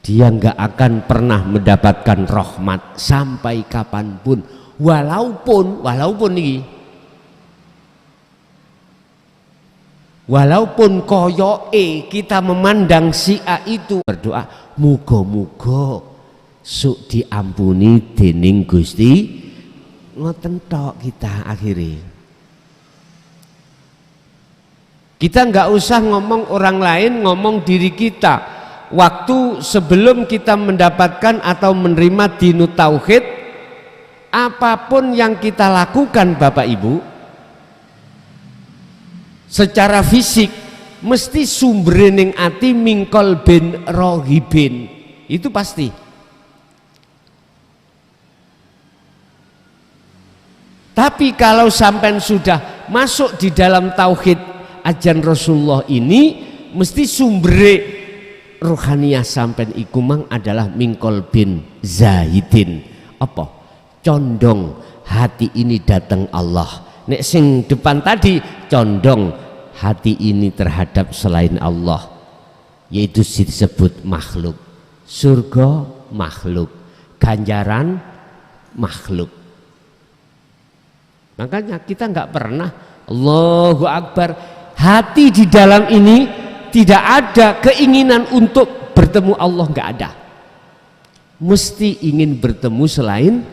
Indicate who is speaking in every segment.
Speaker 1: dia nggak akan pernah mendapatkan rahmat sampai kapanpun, walaupun nih, walaupun koyoke kita memandang si A itu, berdoa muga-muga suk diampuni dening Gusti, ngoten tok kita akhirnya. Kita nggak usah ngomong orang lain, ngomong diri kita. Waktu sebelum kita mendapatkan atau menerima dinut tauhid, apapun yang kita lakukan Bapak Ibu, secara fisik mesti sumber ning ati mingkol bin rohibin, itu pasti. Tapi kalau sampai sudah masuk di dalam tauhid ajan Rasulullah ini, mesti sumber rohaniyah sampai iku mang adalah mingkol bin zahidin, apa? Condong hati ini datang Allah. Nek sing depan tadi condong hati ini terhadap selain Allah, yaitu disebut makhluk. Surga makhluk, ganjaran makhluk. Makanya kita nggak pernah Allahu Akbar, hati di dalam ini tidak ada keinginan untuk bertemu Allah, nggak ada. Mesti ingin bertemu selain,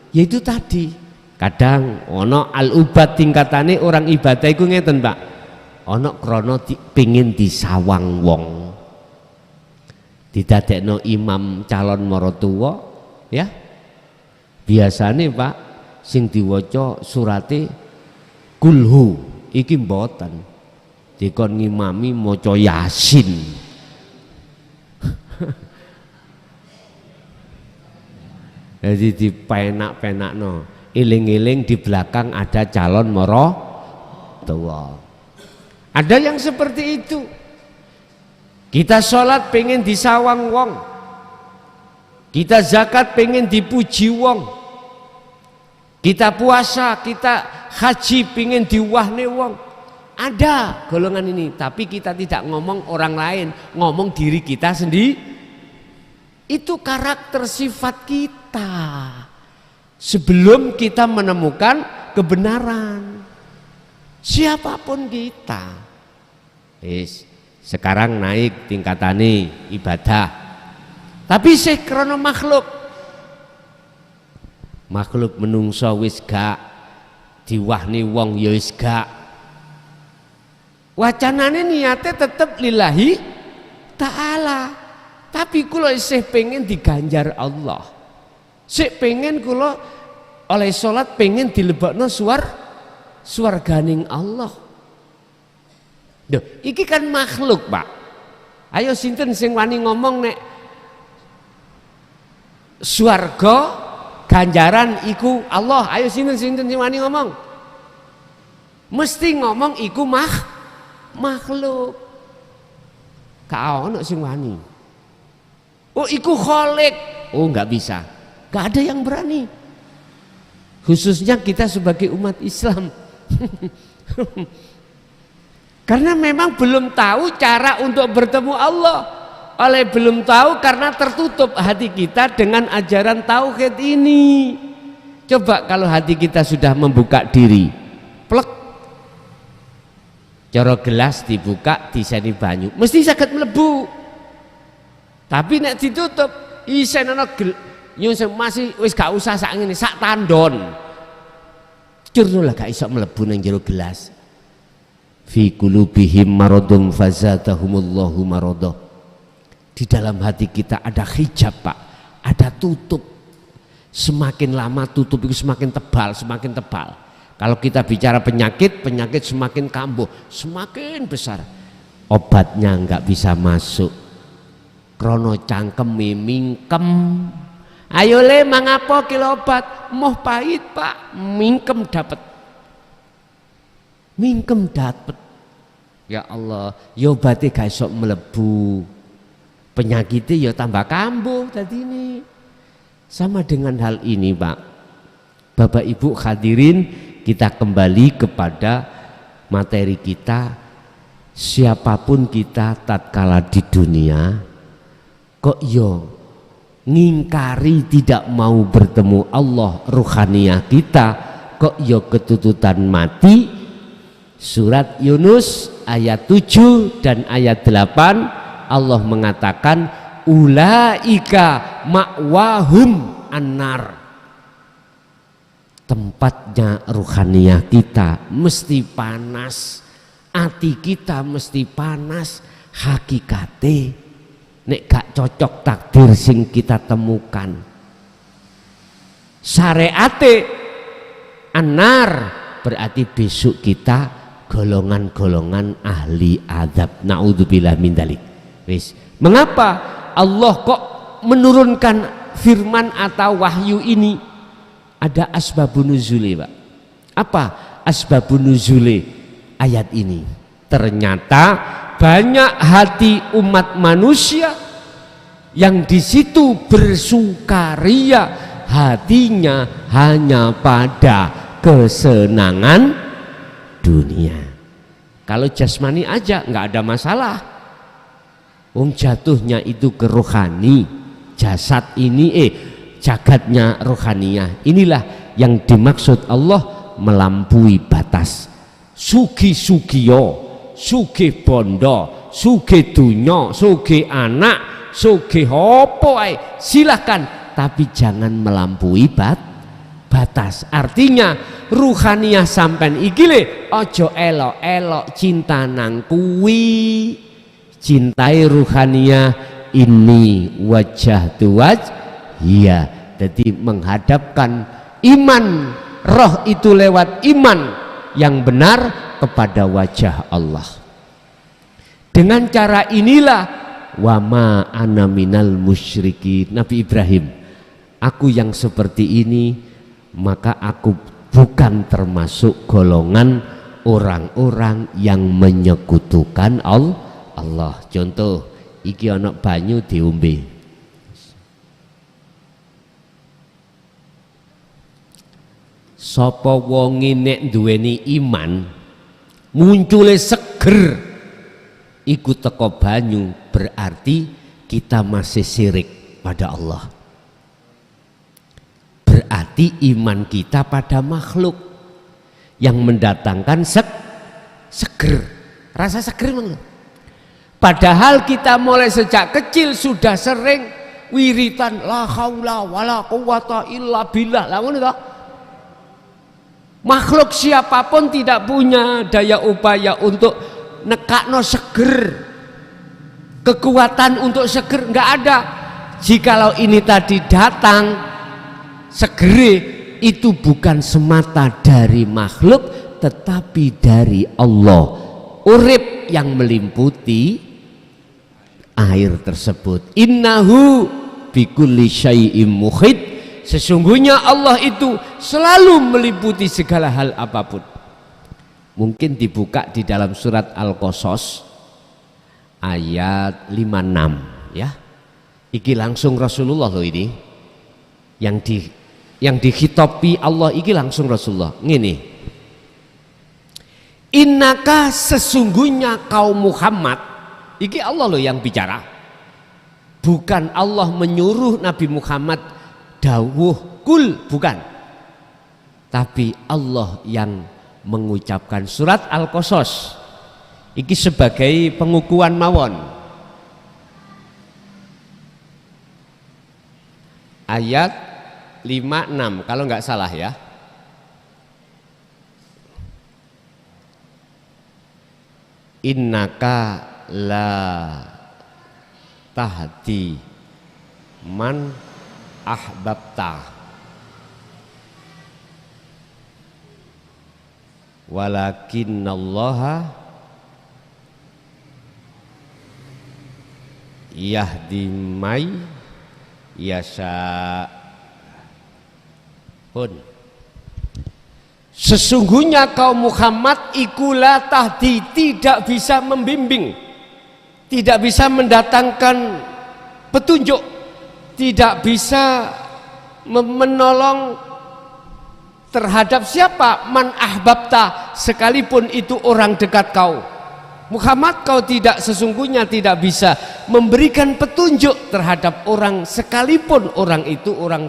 Speaker 1: yaitu tadi. Kadang ono al-ubad tingkatane orang ibadah iku ngeten, Pak. Ono krono pingin disawang wong, didadekno imam calon marotuwa, ya. Biasane Pak sing diwaca surate kulhu iki mboten. Dikon ngimami maca Yasin. Jadi dipenak-penakno, iling-iling di belakang ada calon moro tua. Ada yang seperti itu. Kita sholat pengen disawang wong, kita zakat pengen dipuji wong, kita puasa, kita haji pengen diwahne wong. Ada golongan ini, tapi kita tidak ngomong orang lain, ngomong diri kita sendiri. Itu karakter sifat kita sebelum kita menemukan kebenaran. Siapapun kita, sekarang naik tingkatane ibadah, tapi sih krono makhluk menungso wis gak, diwahni wong ya wis gak. Wacanane niate tetep lillahi ta'ala, tapi kula isih pengen diganjar Allah, sik pengen kula oleh sholat pengen dilebokno swarganing Allah. Duh, iki kan makhluk, Pak. Ayo sinten sing wani ngomong nek swarga ganjaran iku Allah? Ayo sinten sing wani ngomong? Mesti ngomong iku makhluk. Ka ono sing wani. Oh iku kholik. Oh nggak bisa. Nggak ada yang berani. Khususnya kita sebagai umat Islam. Karena memang belum tahu cara untuk bertemu Allah. Oleh belum tahu karena tertutup hati kita dengan ajaran tauhid ini. Coba kalau hati kita sudah membuka diri, plek, cara gelas dibuka diseni banyu mesti saged mlebu. Tapi nek ditutup isen ana masih wis gak usah sak ngene, sak tandon curno lah gak iso mlebu nang jero gelas. Fi qulubihim maradun fazatahumullahu marada. Di dalam hati kita ada hijab, Pak, ada tutup. Semakin lama tutup itu semakin tebal, semakin tebal. Kalau kita bicara penyakit semakin kambuh, semakin besar. Obatnya nggak bisa masuk. Krono cangkem mingkem. Ayo le mangapo kilo obat, moh pahit Pak, mingkem dapat. Mingkem dapat. Ya Allah, yo obatnya gak iso mlebu. Penyakitnya ya tambah kambuh tadi ini. Sama dengan hal ini, Pak. Bapak Ibu hadirin, kita kembali kepada materi kita. Siapapun kita tatkala di dunia, kok yo ngingkari tidak mau bertemu Allah ruhaniyah kita, kok yo ketututan mati. Surat Yunus ayat 7 dan ayat 8 Allah mengatakan ulaika ma'wahum annar, tempatnya ruhaniyah kita mesti panas, hati kita mesti panas. Hakikate nek gak cocok takdir sing kita temukan, syariate anar berarti besok kita golongan-golongan ahli azab. Naudzubillah min dzalik. Wis, mengapa Allah kok menurunkan firman atau wahyu ini? Ada asbabun nuzuli, Pak. Apa asbabun nuzuli ayat ini? Ternyata banyak hati umat manusia yang di situ bersukaria, hatinya hanya pada kesenangan dunia. Kalau jasmani aja nggak ada masalah. Wong jatuhnya itu ke rohani, jasad ini jagatnya rohaniyah. Inilah yang dimaksud Allah melampaui batas. Sugi-sugiyo, sugih bondo, sugih dunya, sugih anak, sugih opo ae silahkan, tapi jangan melampaui batas. Artinya ruhaniyah sampean iki le ojo elok-elok cinta nang kuwi. Cintai ruhaniyah ini wajah tuwaj, iya, jadi menghadapkan iman roh itu lewat iman yang benar kepada wajah Allah. Dengan cara inilah wama ana minal musyrikin, Nabi Ibrahim, aku yang seperti ini maka aku bukan termasuk golongan orang-orang yang menyekutukan Allah. Contoh iki ana banyu diombe, sapa wonge nek duweni iman muncule seger iku teko banyu, berarti kita masih syirik pada Allah. Berarti iman kita pada makhluk yang mendatangkan seger, rasa seger memang. Padahal kita mulai sejak kecil sudah sering wiritan la haula wala quwata illa billah. Lah ngono toh? Makhluk siapapun tidak punya daya upaya untuk nekakno seger, kekuatan untuk seger nggak ada. Jikalau ini tadi datang segere, itu bukan semata dari makhluk tetapi dari Allah. Urip yang melimputi air tersebut. Innahu bikulli syai'im muhit, sesungguhnya Allah itu selalu meliputi segala hal apapun. Mungkin dibuka di dalam surat Al-Qasas ayat 56 ya. Iki langsung Rasulullah loh ini. Yang dikhitabi Allah iki langsung Rasulullah. Ngene. Innaka, sesungguhnya kaum Muhammad, iki Allah loh yang bicara. Bukan Allah menyuruh Nabi Muhammad dawuh kul, bukan. Tapi Allah yang mengucapkan. Surat Al-Qasas iki sebagai pengukuhan mawon. Ayat 56 kalau nggak salah ya. Innaka la tahdi man ahbabta walakinnallaha yahdi may yasha. Pun sesungguhnya kaum Muhammad ikulah tahdi, tidak bisa membimbing, tidak bisa mendatangkan petunjuk, tidak bisa menolong terhadap siapa? Man ahbabta, sekalipun itu orang dekat kau. Muhammad, kau sesungguhnya tidak bisa memberikan petunjuk terhadap orang sekalipun orang itu orang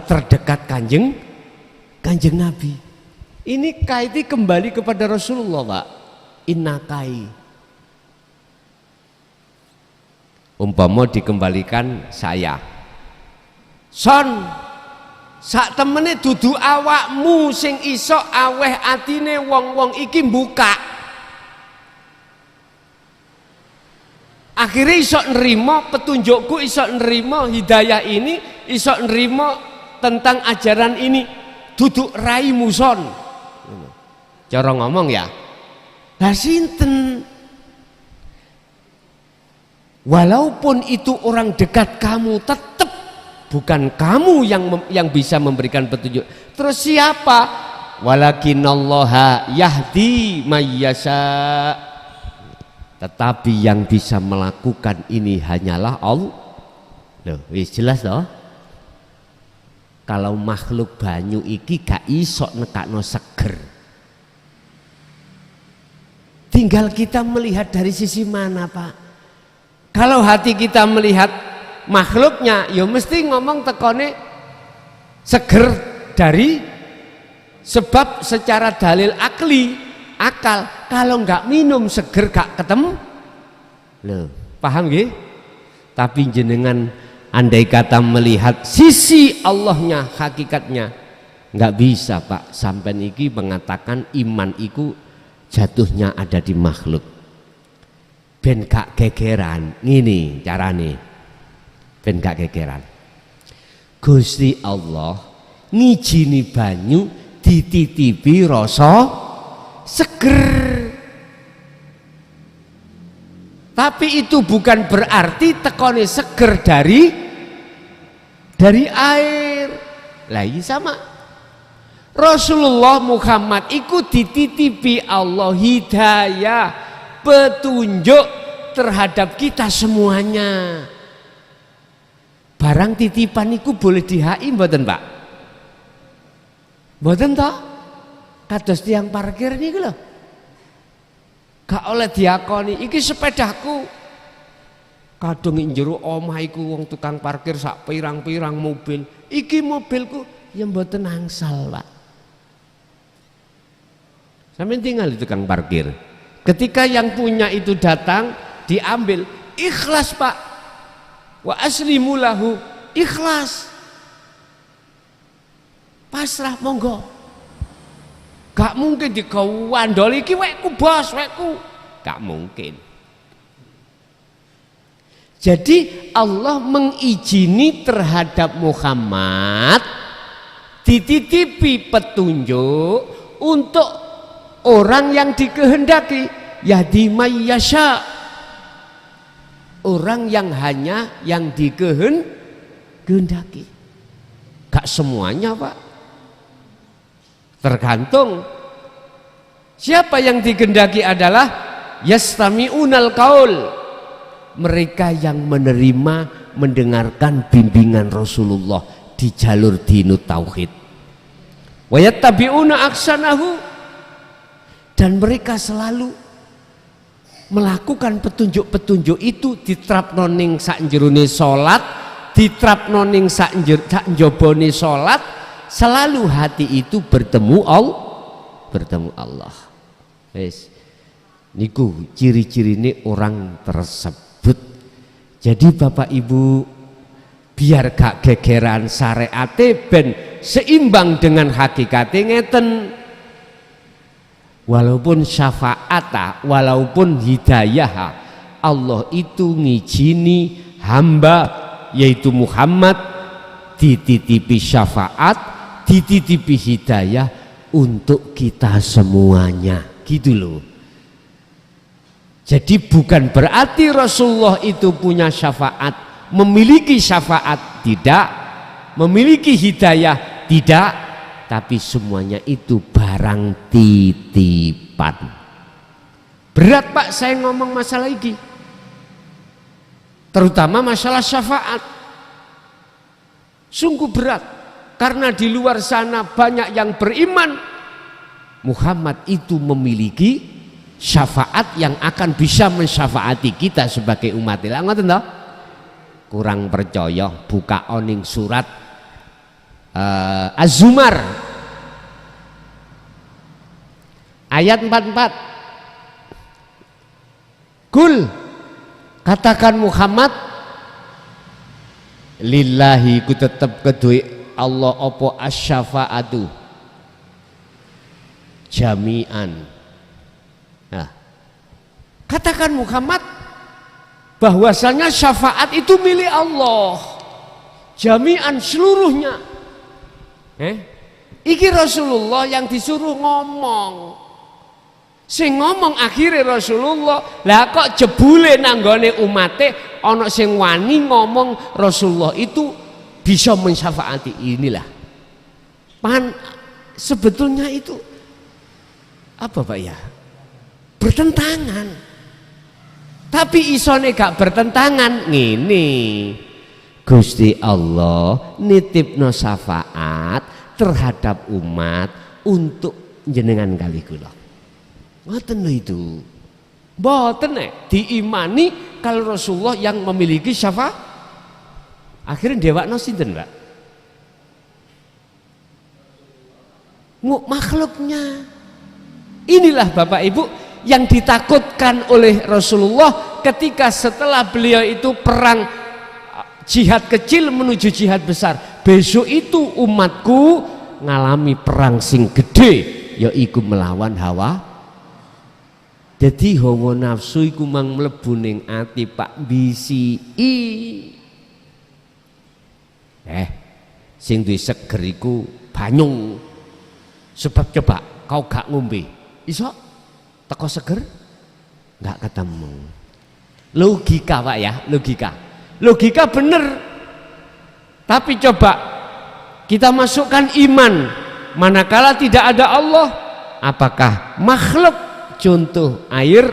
Speaker 1: terdekat kanjeng Nabi. Ini kaiti kembali kepada Rasulullah, Pak. Innakai. Umpama dikembalikan saya. Son, sak temene dudu awakmu sing iso aweh atine wong-wong iki buka. Akhirnya iso nerima petunjukku, iso nerima hidayah ini, iso nerima tentang ajaran ini. Duduk rai muson. Cara ngomong ya. Lah sinten? Walaupun itu orang dekat kamu, tetap bukan kamu yang bisa memberikan petunjuk. Terus siapa? Walakinallaha yahdi mayyasha. Tetapi yang bisa melakukan ini hanyalah Allah. Loh, wis jelas loh. Kalau makhluk banyu iki gak iso nekakno seger. Tinggal kita melihat dari sisi mana, Pak. Kalau hati kita melihat makhluknya, ya mesti ngomong tekone seger dari sebab secara dalil akal. Kalau nggak minum seger gak ketemu. Loh, paham nggih? Tapi jenengan andai kata melihat sisi Allahnya, hakikatnya, nggak bisa, Pak. Sampai niki mengatakan iman iku jatuhnya ada di makhluk. Ben gak gegeran, ngene carane. Ben gak gegeran. Gusti Allah ngijini banyu dititipi rasa seger. Tapi itu bukan berarti tekone seger dari air. Lah iya sama. Rasulullah Muhammad iku dititipi Allah hidayah, petunjuk terhadap kita semuanya. Barang titipan iku boleh dihai mboten, Pak? Mboten toh? Kados tiang parkir niku lho. Gak oleh diakoni, iki sepedaku. Kadung njero omah iku wong tukang parkir sak pirang-pirang mobil. Iki mobilku ya mboten angsal, Pak. Sampai tinggal di tukang parkir. Ketika yang punya itu datang, diambil, ikhlas, Pak. Wa aslimu lahu, ikhlas. Pasrah monggo. Gak mungkin dikawandoli iki wekku bos, wekku. Gak mungkin. Jadi Allah mengizini terhadap Muhammad dititipi petunjuk untuk orang yang dikehendaki, yahdi mayyasha. Orang yang hanya yang dikehendaki. Gak semuanya, Pak. Tergantung siapa yang dikehendaki adalah yastami'unal qaul, mereka yang menerima mendengarkan bimbingan Rasulullah di jalur dinut tauhid. Wa yattabi'una aksanahu, dan mereka selalu melakukan petunjuk-petunjuk itu diterapno ning sak jerone salat, diterapno ning sak njobone salat. Selalu hati itu bertemu Allah. Wes, niku ciri-ciri ini orang tersebut. Jadi Bapak Ibu, biar gak gegeran syariate ben seimbang dengan hakikate ngeten. Walaupun syafaat, walaupun hidayah, Allah itu ngijini hamba yaitu Muhammad dititipi syafaat, dititipi hidayah untuk kita semuanya, gitu loh. Jadi bukan berarti Rasulullah itu punya syafaat, memiliki syafaat, tidak, memiliki hidayah, tidak, tapi semuanya itu barang titipan. Berat, Pak, saya ngomong masalah ini, terutama masalah syafaat. Sungguh berat. Karena di luar sana banyak yang beriman Muhammad itu memiliki syafaat yang akan bisa mensyafaati kita sebagai umat Allah. Ngoten toh? Kurang percaya buka oning surat Az-Zumar ayat 44. Kul, katakan Muhammad, lillahi ku tetep kedue Allah apa asy-syafaatu jami'an. Nah, katakan Muhammad bahwasanya syafaat itu milik Allah jami'an, seluruhnya. Iki Rasulullah yang disuruh ngomong, sing ngomong akhirnya Rasulullah. Lah kok jebule nanggone umate ana sing wani ngomong Rasulullah itu bisa mensyafaati. Inilah sebetulnya itu apa Pak ya, bertentangan. Tapi isone gak bertentangan ngene, Gusti Allah nitipno syafaat terhadap umat untuk jenengan kali kula. Ngoten lho itu. Mboten diimani kalau Rasulullah yang memiliki syafaat. Akhirnya dewakno sinten, Pak? Makhluknya. Inilah Bapak Ibu yang ditakutkan oleh Rasulullah ketika setelah beliau itu perang jihad kecil menuju jihad besar. Besok itu umatku ngalami perang sing gede, yaiku melawan hawa. Jadi hawa nafsu iku mang mlebu ning ati Pak bisiki. Sing duwe seger iku banyu. Sebab coba kau gak ngombe, iso teko seger? Nggak ketemu. Logika Pak ya, logika bener. Tapi coba kita masukkan iman, manakala tidak ada Allah, apakah makhluk contoh air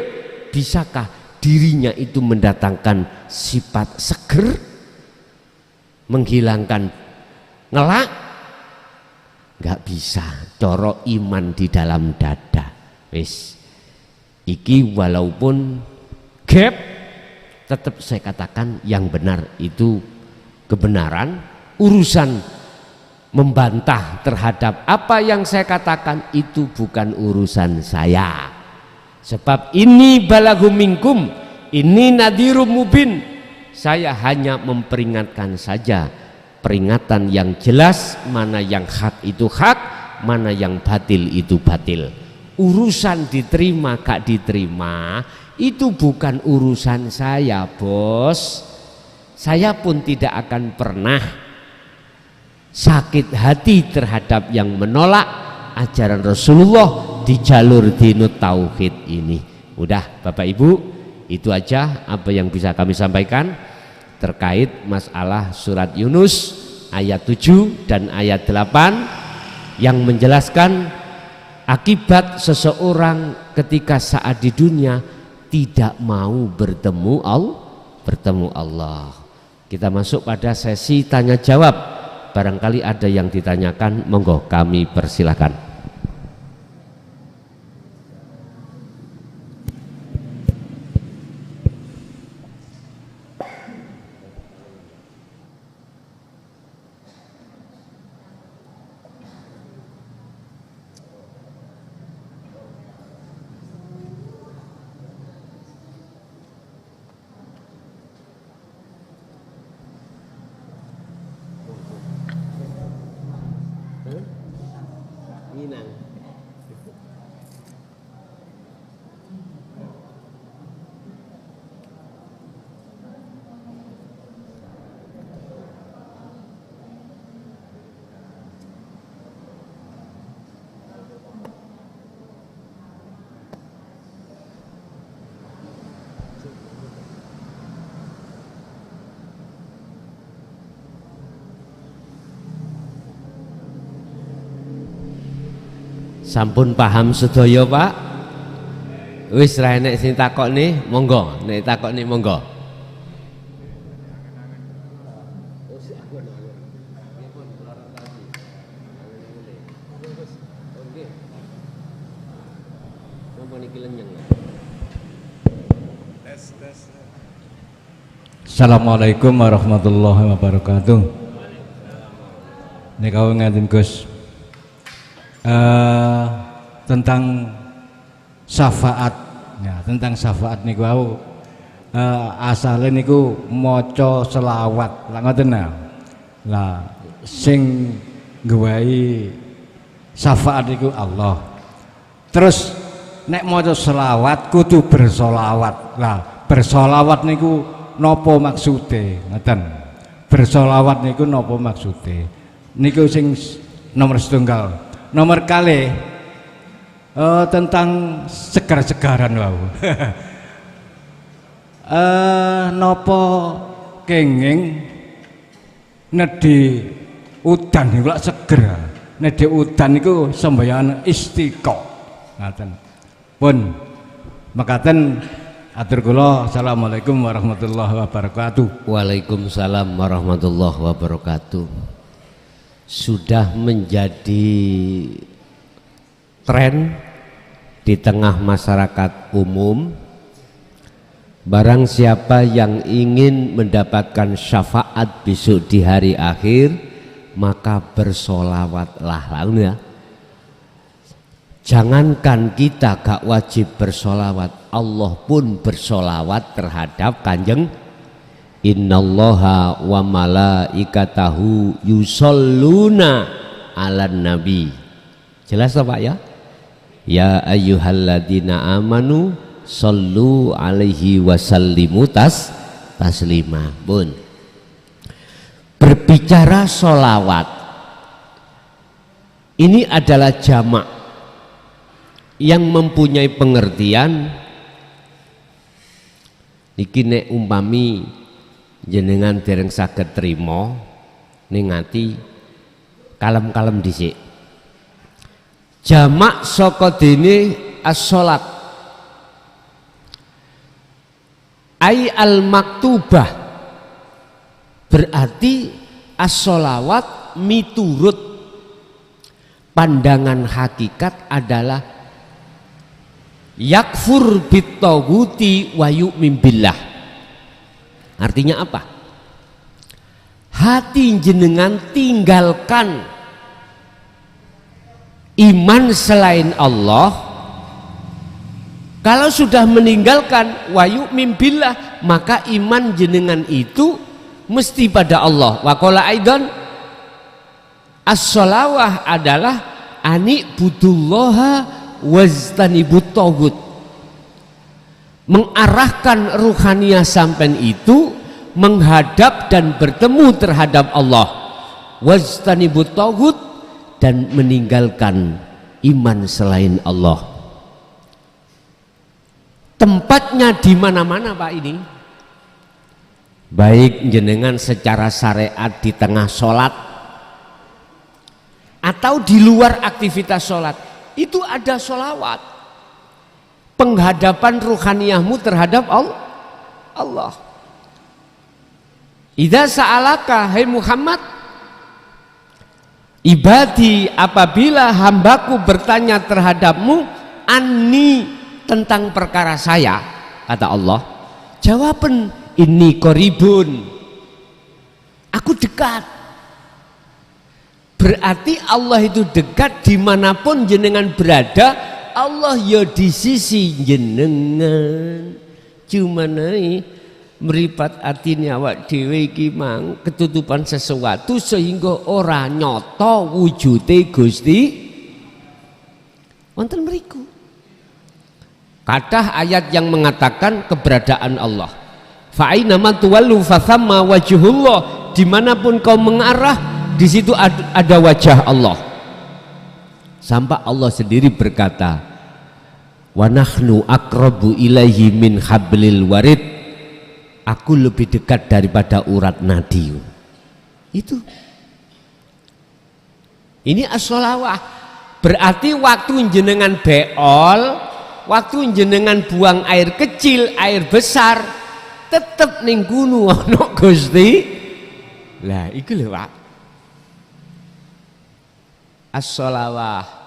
Speaker 1: bisakah dirinya itu mendatangkan sifat seger, menghilangkan ngelak? Nggak bisa. Coro iman di dalam dada. Wis. Iki walaupun gap, tetap saya katakan yang benar itu kebenaran. Urusan membantah terhadap apa yang saya katakan itu bukan urusan saya. Sebab ini balagum minkum, ini nadhirum mubin. Saya hanya memperingatkan saja, peringatan yang jelas, mana yang hak itu hak, mana yang batil itu batil. Urusan diterima gak diterima itu bukan urusan saya, bos. Saya pun tidak akan pernah sakit hati terhadap yang menolak ajaran Rasulullah di jalur dinut tauhid ini. Udah Bapak Ibu, itu aja apa yang bisa kami sampaikan terkait masalah surat Yunus ayat 7 dan ayat 8 yang menjelaskan akibat seseorang ketika saat di dunia tidak mau bertemu Allah. Kita masuk pada sesi tanya jawab. Barangkali ada yang ditanyakan, monggo kami persilahkan. Sampun paham sedaya Pak? Wis ra enek sing takokne, monggo. Nek takokne monggo. Napa niki lenyeng?
Speaker 2: Assalamualaikum warahmatullahi wabarakatuh. Ini kau ngatin Gus tentang syafaat. Ya, tentang syafaat niku aku asale niku maca selawat. Lah ngoten nah. Lah sing nggawahi syafaat niku Allah. Terus nek maca selawat kudu bersolawat. Lah bersolawat niku napa maksude? Ngoten. Bersolawat niku napa maksude? Niku sing nomor setunggal. Nomor kalih tentang segar-segaran wau. Napa kenging nedhi udan niku lak seger. Nedhi udan niku sembayangan istiqa. Ngoten. Pun mekaten atur kula. Assalamualaikum warahmatullahi wabarakatuh.
Speaker 1: Waalaikumsalam warahmatullahi wabarakatuh. Sudah menjadi tren di tengah masyarakat umum, barang siapa yang ingin mendapatkan syafaat besok di hari akhir, maka bersolawatlah. Lalu ya, jangankan kita gak wajib bersolawat, Allah pun bersolawat terhadap Kanjeng. Innallaha wa malaikatahu yusholluna ala nabi. Jelas Pak ya? Ya ayyuhalladzina amanu shollu alaihi wasallimu taslima. Bun. Berbicara solawat, ini adalah jamak yang mempunyai pengertian. Niki nek umpami jenengan dereng saged trima ning ati kalem-kalem dhisik. Jamak saka dene as-shalat ai al-maktubah, berarti as-shalawat miturut pandangan hakikat adalah yakfur bitawuti wa yu'min billah. Artinya apa? Hati jenengan tinggalkan iman selain Allah. Kalau sudah meninggalkan wa yu'min billah, maka iman jenengan itu mesti pada Allah. Wa qala aidan as-shalawah adalah ani budullaha wajtanibut tagut, mengarahkan ruhaniyah sampean itu menghadap dan bertemu terhadap Allah, wajtanibut tagut, dan meninggalkan iman selain Allah. Tempatnya di mana-mana Pak ini, baik jenengan secara syariat di tengah sholat atau di luar aktivitas sholat, itu ada sholawat, penghadapan ruhaniyahmu terhadap Allah. Idza sa'alaka hai Muhammad ibadi, apabila hambaku bertanya terhadapmu anni, tentang perkara saya, kata Allah, jawaban inni qaribun, aku dekat. Berarti Allah itu dekat dimanapun jenengan berada. Allah ya di sisi jenengan, cuman meripat atine awak dhewe iki mang ketutupan sesuatu sehingga ora nyata wujude Gusti wonten mriku. Kathah ayat yang mengatakan keberadaan Allah. Fa aina ma tuwallu fa thamma wajhullah, dimanapun kau mengarah di situ ada wajah Allah. Sampai Allah sendiri berkata, wa nahnu aqrabu ilaihi min hablil warid, aku lebih dekat daripada urat nadi. Itu ini as-sholawah. Berarti waktu jenengan beol, waktu jenengan buang air kecil, air besar, tetep ning gunung ana Gusti. Lah iku lho Pak, as-sholawah.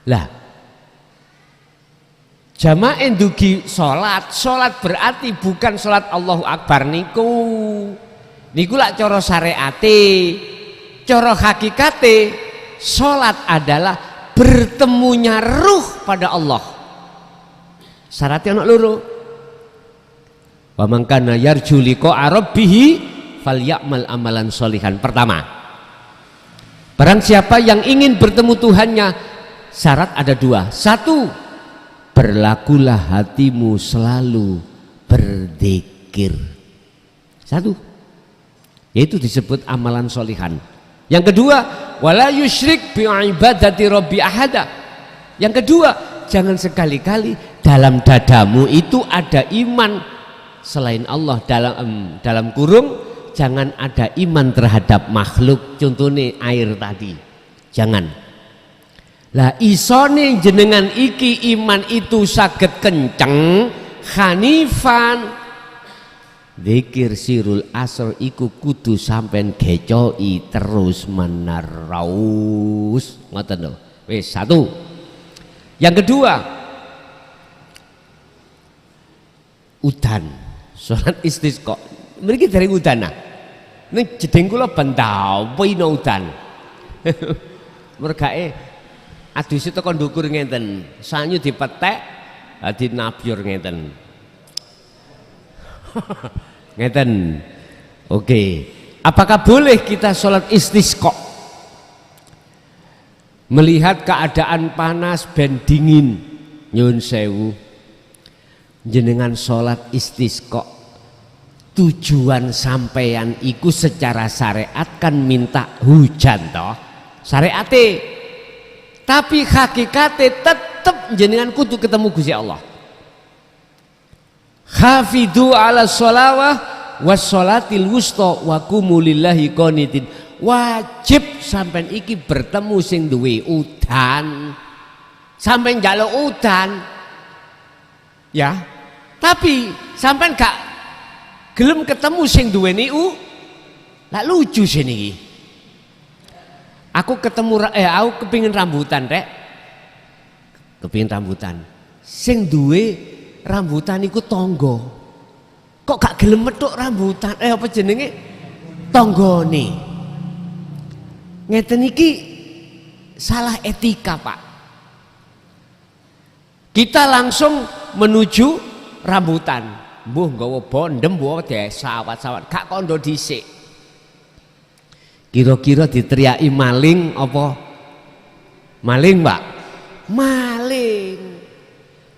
Speaker 1: Lah Jamaah ndugi salat berarti bukan salat Allahu Akbar niku. Niku lak cara syariate, cara hakikate salat adalah bertemunya ruh pada Allah. Syaratnya ana loro. Wa man kana yarju liqa'a rabbih falyamal amalan sholihan. Pertama, barang siapa yang ingin bertemu Tuhannya, syarat ada dua. Satu, berlakulah hatimu selalu berzikir. Satu, yaitu disebut amalan sholihan. Yang kedua, wala yusyrik bi ibadati rabbi ahada. Yang kedua, jangan sekali-kali dalam dadamu itu ada iman selain Allah. Dalam kurung, jangan ada iman terhadap makhluk, contohnya air tadi, jangan. Lah isone jenengan iki iman itu saged kenceng hanifan, zikir sirul asr iku kudu sampean gecoki terus menerus, ngoten lho. Wis satu. Yang kedua, udan, salat istisqa. Mriki dari udan nah. Ning jeding kula bentau pino udan. Mergae aduse teko ndukur ngenten, sanyu dipetek dadi nabyur ngenten. Ngeten. Oke. Apakah boleh kita sholat istisqa? Melihat keadaan panas ben dingin, nyun sewu, jenengan sholat istisqa, tujuan sampeyan iku secara syariat kan minta hujan toh, syariate. Tapi hakikate tetep jenengan kudu ketemu Gusti Allah. Hafidhu ala sholawah was sholatil wusta wa qumu lillahi qanitin. Wajib sampean iki bertemu sing duwe udan, sampean njaluk udan ya, tapi sampean gak gelem ketemu sing duweni lah lucu sih niki. Aku aku kepingin rambutan rek, kepingin rambutan, sing duwe rambutan iku tonggo, kok gak gelem metuk rambutan apa jenenge tonggone. Ngeten iki salah etika Pak. Kita langsung menuju rambutan, mbuh nggawa bondem mbuh sawat-sawat, gak kondo dhisik. Kira-kira diteriaki maling apa? Maling Pak? Maling.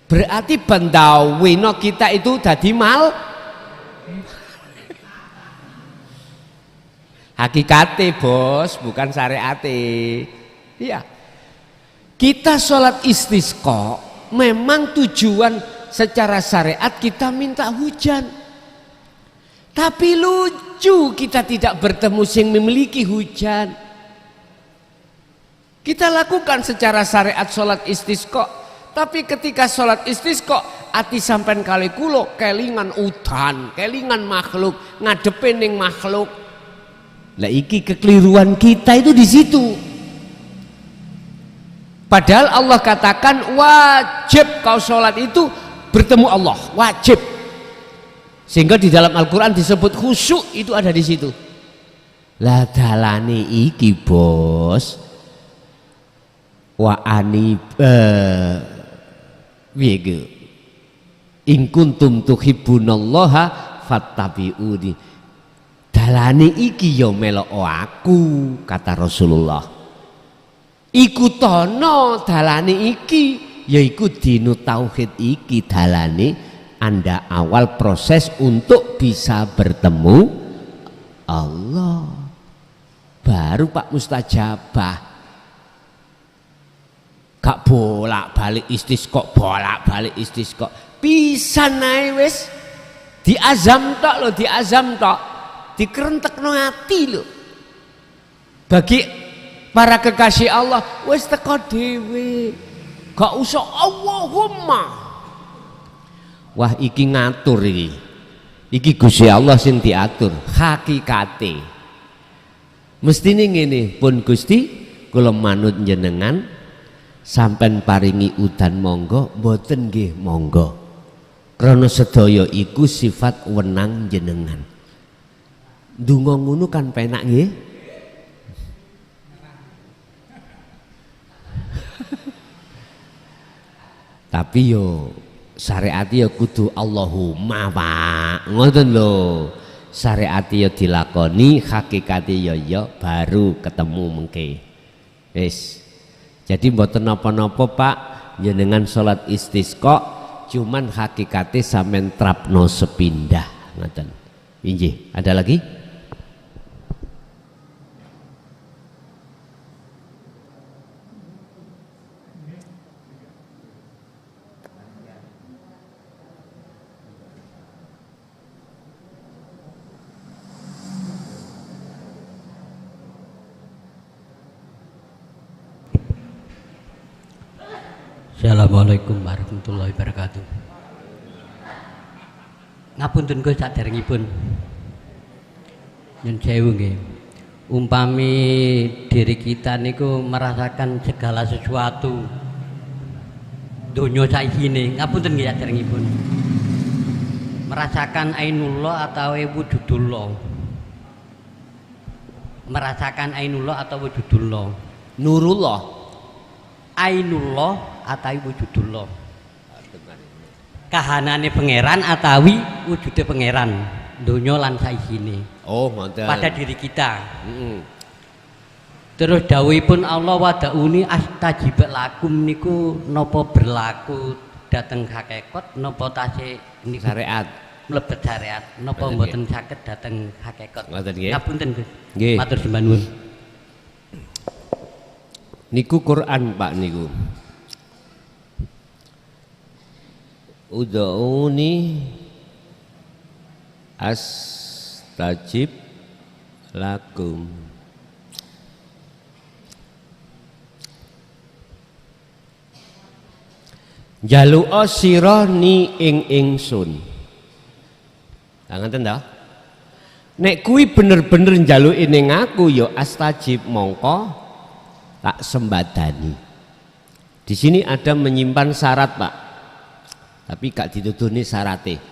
Speaker 1: Berarti bendawino kita itu dadi hakikate bos, bukan syariate. Iya. Kita sholat istisqa memang tujuan secara syariat kita minta hujan. Tapi lucu kita tidak bertemu sing memiliki hujan. Kita lakukan secara syariat sholat istisqa, tapi ketika sholat istisqa ati sampean kali kulo kelingan udan, kelingan makhluk, ngadepin ning makhluk. Lah iki kekeliruan kita itu di situ. Padahal Allah katakan wajib kau sholat itu bertemu Allah, wajib. Sehingga di dalam Al-Quran disebut khusyuk itu ada di situ. Lah dalane iki bos, wa ani wiege in kuntum tuhibbunallaha fattabi'uni. Dalane iki ya melok aku, kata Rasulullah. Ikutono dalane iki, yaiku dinu tauhid iki dalane Anda awal proses untuk bisa bertemu Allah. Baru Pak mustajabah. Gak bolak-balik istisqa, bolak-balik istisqa. Pisan ae wis diazam tok lho, diazam tok. Dikerentekno ati lho. Bagi para kekasih Allah wis teko dhewe, gak usah Allahumma. Wah iki ngatur iki Gusti Allah sing diatur hakikate. Mestine ngene pun Gusti kula manut jenengan sampean paringi udan monggo, mboten nggih monggo. Krana sedaya iku sifat wenang jenengan. Ndonga ngono kan penak nggih. Tapi yo syariat yo kudu Allahumma Pak. Ngoten lho. Syariat yo dilakoni, hakikate yo baru ketemu mengke. Wis. Jadi mboten napa-napa Pak, jenengan salat istisqa cuman hakikate sampean trapno sepindah ngoten. Inggih, ada lagi?
Speaker 3: Assalamualaikum warahmatullahi wabarakatuh. Ngapunten Gus saderengipun. Nyun sewu nggih. Umpami diri kita niku merasakan segala sesuatu donya saiki, ngapunten nggih saderengipun. Merasakan ainullah atau wujudullah. Merasakan ainullah atau wujudullah.
Speaker 1: Nurullah.
Speaker 3: Ainullah atawi wujudullah. Kahanane pangeran atawi wujude pangeran donya lan saisine.
Speaker 1: Oh, ngoten.
Speaker 3: Pada diri kita. Terus dawuhipun Allah wadauni astajib lakum niku napa berlaku dateng hakikat napa tasih niku
Speaker 1: Syariat.
Speaker 3: mlebet syariat napa mboten saged dateng hakikat.
Speaker 1: Ngoten nggih.
Speaker 3: Ngapunten Gus.
Speaker 1: Nggih.
Speaker 3: Matur sembah nuwun.
Speaker 1: Niku Quran Pak niku. Ud'uni astajib lakum. Jalu'a sira ni ing ingsun. Lah ngoten ta? Nek kuwi bener-bener njaluki ning aku ya astajib mongko tak sembadani. Di sini ada menyimpan syarat Pak, tapi gak dituduni syaratnya.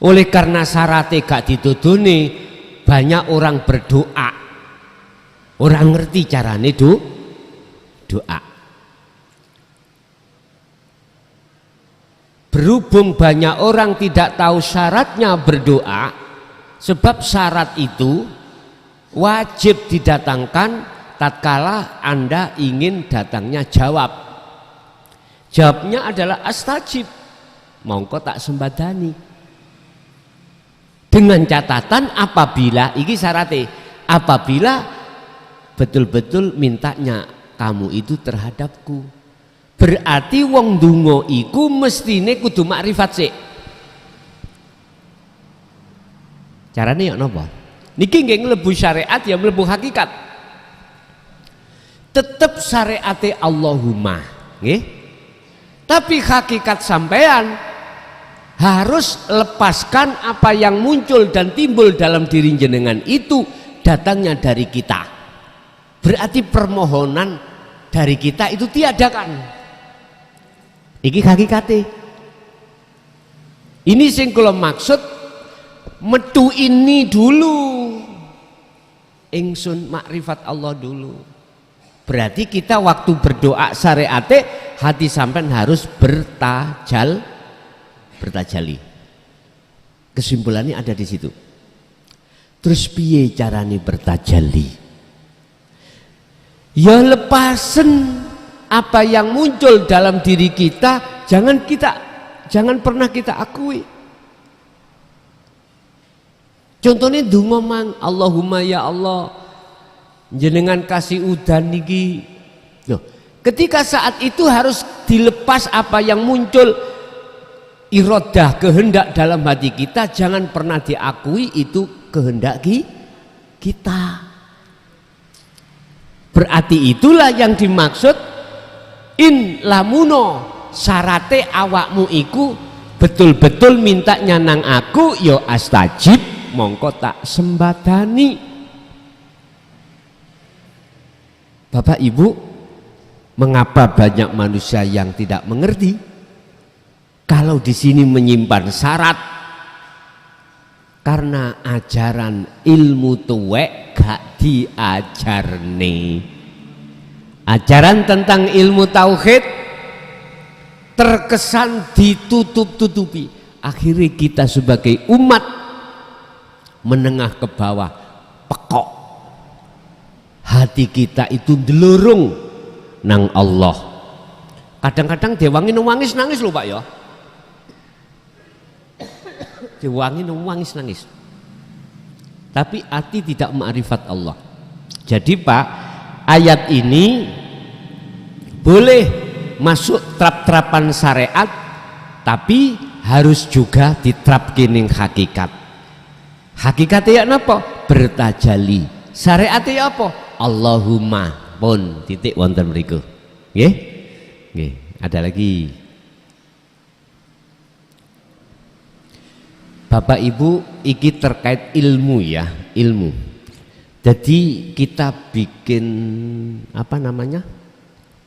Speaker 1: Oleh karena syaratnya gak dituduni, banyak orang berdoa, orang ngerti carane doa. Berhubung banyak orang tidak tahu syaratnya berdoa, sebab syarat itu wajib didatangkan tatkala Anda ingin datangnya jawab. Jawabnya adalah astajib, mongko tak sembadani. Dengan catatan apabila iki syaratnya, apabila betul-betul mintanya kamu itu terhadapku. Berarti wong dungo iku mestine kudu makrifat sik. Carane ya napa? Niki nggih mlebu syariat ya mlebu hakikat. Tetap syariate Allahumma, nggih. Tapi hakikat sampean harus lepaskan apa yang muncul dan timbul dalam diri jenengan itu datangnya dari kita. Berarti permohonan dari kita itu tiadakan. Iki hakikate. Ini sing kula maksud metu ini dulu. Ingsun makrifat Allah dulu. Berarti kita waktu berdoa syariate hati sampean harus bertajali. Kesimpulannya ada di situ. Terus piye carane bertajali? Ya lepasen apa yang muncul dalam diri kita, jangan pernah kita akui. Contohnya donga mang, Allahumma ya Allah jenengan kasih udan niki. Loh, ketika saat itu harus dilepas apa yang muncul iradah kehendak dalam hati kita, jangan pernah diakui itu kehendak kita. Berarti itulah yang dimaksud in lamuno syarate awakmu iku betul-betul mintanya nang aku yo astajib mongko tak sembadani. Bapak Ibu, Mengapa banyak manusia yang tidak mengerti? Kalau di sini menyimpan syarat, karena ajaran ilmu tuwek gak diajarne. Ajaran tentang ilmu tauhid terkesan ditutup-tutupi. Akhirnya kita sebagai umat menengah ke bawah pekok. Hati kita itu ndelurung nang Allah. Kadang-kadang diwangi nangis lho Pak ya. Diwangi nangis. Tapi hati tidak ma'rifat Allah. Jadi Pak, ayat ini boleh masuk trap-trapan syariat, tapi harus juga diterapkan ning hakikat. Hakikatnya apa? Bertajali. Syariatnya apa? Allahumma pun titik wonten mriku. Nggih? Nggih, ada lagi. Bapak Ibu, iki terkait ilmu ya, ilmu. Jadi kita bikin apa namanya?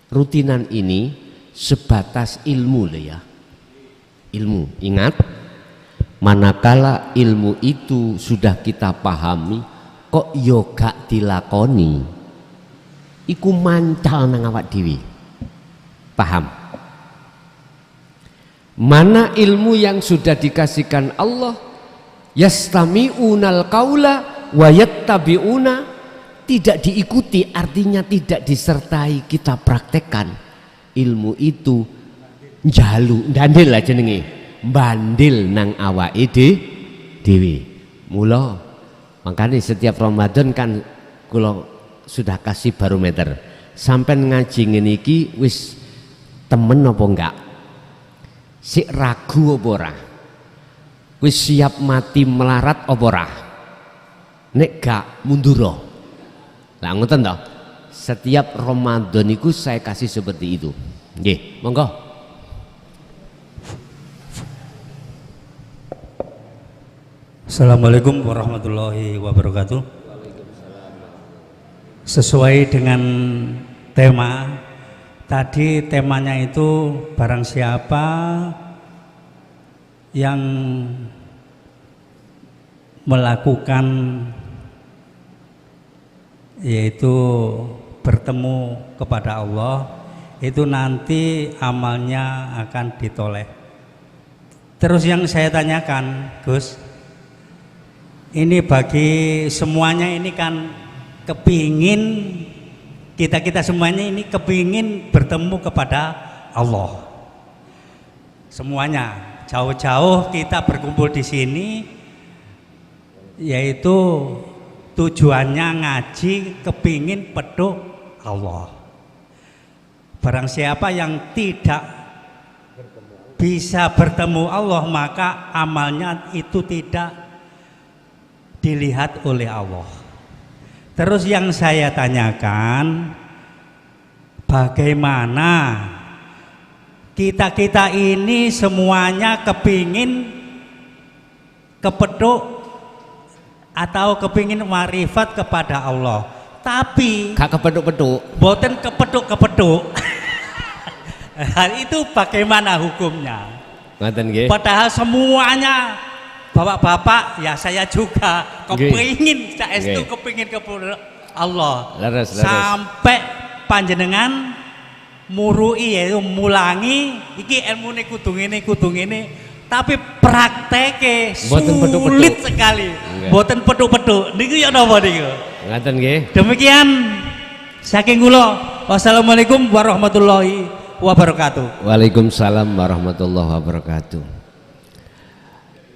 Speaker 1: Rutinan ini sebatas ilmu lah ya. Ilmu, ingat, manakala ilmu itu sudah kita pahami, kok yo gak dilakoni, iku mancal nang awak dhewe. Paham? Mana ilmu yang sudah dikasihkan Allah, yastami'unal qaula wa yattabi'una, tidak diikuti artinya tidak disertai kita praktekkan. Ilmu itu njalu ndandil lah jenenge, bandil nang awake dhewe. Mula makanya setiap Ramadan kan kula sudah kasih barometer, sampean ngaji ngene iki wis temen apa enggak, sik ragu apa ora, wis siap mati melarat apa ora, nek gak mundur. Lah ngoten toh, setiap Ramadan itu saya kasih seperti itu. Nggih, monggo.
Speaker 4: Assalamualaikum warahmatullahi wabarakatuh. Sesuai dengan tema tadi, temanya itu barang siapa yang melakukan yaitu bertemu kepada Allah, itu nanti amalnya akan ditoleh. Terus yang saya tanyakan, Gus, ini bagi semuanya ini kan kepingin, kita semuanya ini kepingin bertemu kepada Allah. Semuanya jauh-jauh kita berkumpul di sini, yaitu tujuannya ngaji, kepingin peduk Allah. Barang siapa yang tidak bisa bertemu Allah, maka amalnya itu tidak dilihat oleh Allah. Terus yang saya tanyakan, bagaimana kita ini semuanya kepingin kepeduk atau kepingin marifat kepada Allah, tapi
Speaker 1: gak kepeduk-peduk,
Speaker 4: boten kepeduk-kepeduk. Hal itu bagaimana hukumnya?
Speaker 1: Ngaten nggih.
Speaker 4: Padahal semuanya bapak-bapak, ya saya juga kepingin, saestu kepingin kepada Allah.
Speaker 1: Leres.
Speaker 4: Sampai panjenengan murui, yaitu mulangi iki ilmu ini kudu ngene, tapi prakteknya sulit sekali. Boten peduk-peduk. Niku ya napa niku?
Speaker 1: Ngaten nggih.
Speaker 4: Demikian saking kula. Wassalamualaikum warahmatullahi wabarakatuh.
Speaker 1: Waalaikumsalam warahmatullahi wabarakatuh.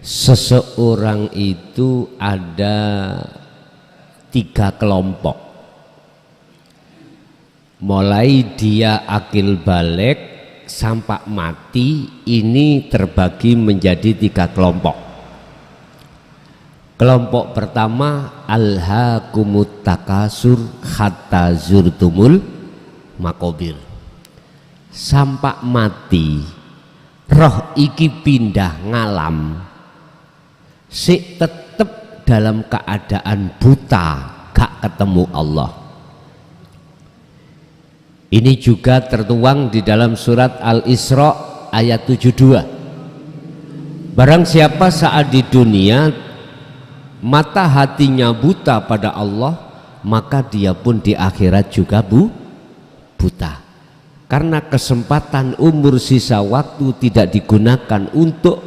Speaker 1: Seseorang itu ada 3 kelompok. Mulai dia akil balik sampai mati, ini terbagi menjadi 3 kelompok. Kelompok pertama, alhaakumut takasur hatta zurtumul makobir. Sampai mati roh iki pindah ngalam, sik tetep dalam keadaan buta, gak ketemu Allah. Ini juga tertuang di dalam surat Al-Isra ayat 72. Barang siapa saat di dunia mata hatinya buta pada Allah, maka dia pun di akhirat juga buta. Karena kesempatan umur sisa waktu tidak digunakan untuk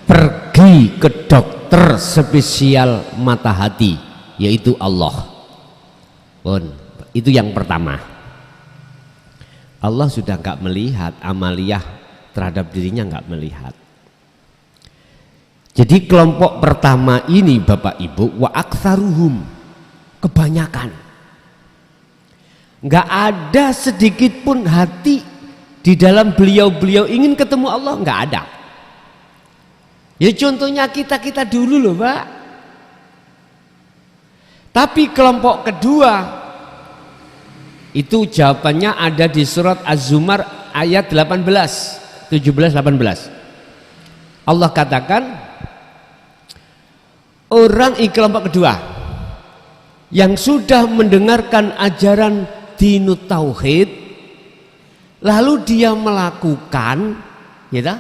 Speaker 1: pergi ke dokter spesial mata hati, yaitu Allah. Itu yang pertama. Allah sudah nggak melihat amaliyah terhadap dirinya, nggak melihat. Jadi kelompok pertama ini Bapak Ibu, wa aktsaruhum, kebanyakan, nggak ada sedikit pun hati di dalam beliau ingin ketemu Allah, nggak ada. Ya contohnya kita dulu loh Pak. Tapi kelompok kedua itu jawabannya ada di surat Az-Zumar ayat 17-18. Allah katakan, orang kelompok kedua yang sudah mendengarkan ajaran dinut tauhid lalu dia melakukan, ya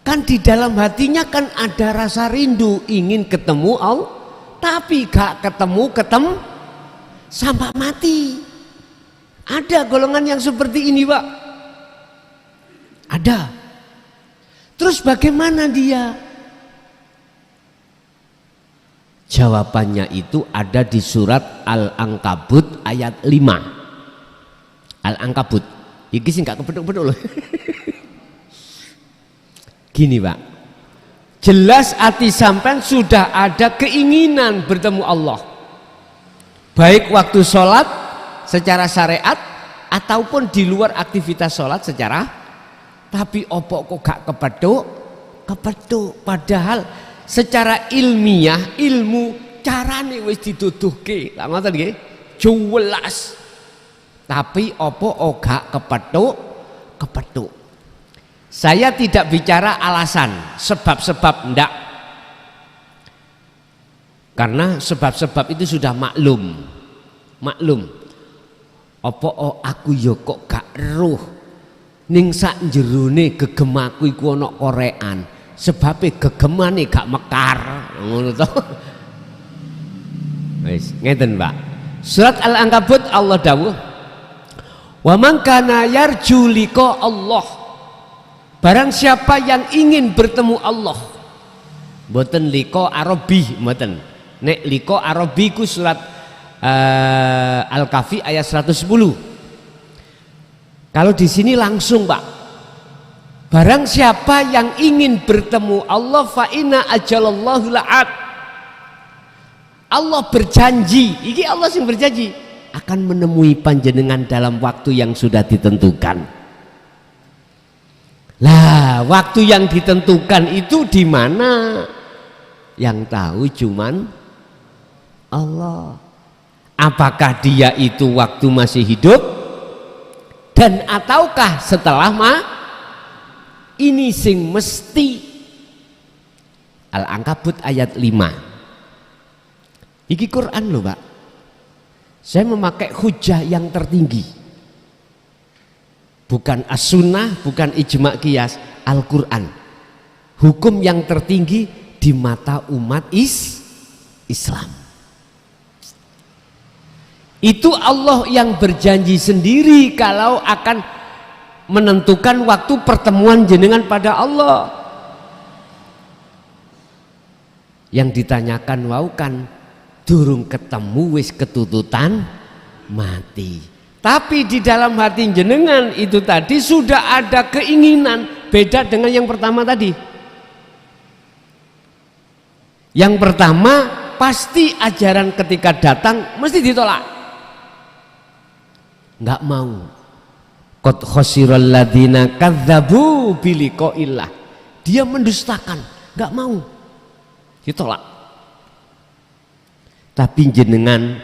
Speaker 1: kan di dalam hatinya kan ada rasa rindu ingin ketemu Allah, tapi gak ketemu sampai mati. Ada golongan yang seperti ini Pak, ada. Terus bagaimana dia? Jawabannya itu ada di surat Al-Ankabut ayat 5. Al-Ankabut iki sih gak kepeduk-peduk loh. Gini Pak, jelas hati sampean sudah ada keinginan bertemu Allah, baik waktu sholat secara syariat ataupun di luar aktivitas sholat secara, tapi opo kok gak kepeduk, padahal secara ilmiah, ilmu carane wis dituduhke, tak ngoten nggih, jelas, tapi opo gak kepeduk. Saya tidak bicara alasan, sebab-sebab ndak, karena sebab-sebab itu sudah maklum. Apa aku ya kok gak roh ning sak jerone gegemaku iku ana korekan, sebabe gegemane gak mekar, ngono to. Wis ngeten Pak. Surat Al-Ankabut Allah dawuh, wa man kana yarju liqa Allah, barang siapa yang ingin bertemu Allah, mboten liqa arabi, mboten. Nek liqa arabi ku surat Al-Kahfi ayat 110. Kalau di sini langsung Pak, barang siapa yang ingin bertemu Allah, fa inna ajalallahu la'at, Allah berjanji, ini Allah yang berjanji akan menemui panjenengan dalam waktu yang sudah ditentukan. Lah, waktu yang ditentukan itu di mana? Yang tahu cuman Allah. Apakah dia itu waktu masih hidup dan ataukah setelah ini sing mesti. Al-Ankabut ayat 5. Iki Quran loh Pak. Saya memakai hujah yang tertinggi, bukan as-sunnah, bukan ijma' qiyas, Al-Quran, hukum yang tertinggi di mata umat Islam. Itu Allah yang berjanji sendiri kalau akan menentukan waktu pertemuan jenengan pada Allah. Yang ditanyakan wau kan durung ketemu wis ketututan mati. Tapi di dalam hati jenengan itu tadi sudah ada keinginan, beda dengan yang pertama tadi. Yang pertama pasti ajaran ketika datang mesti ditolak. Nggak mau. Qad khasiral ladzina kadzdzabu biliqa'illah. Dia mendustakan, nggak mau. Ditolak. Tapi jenengan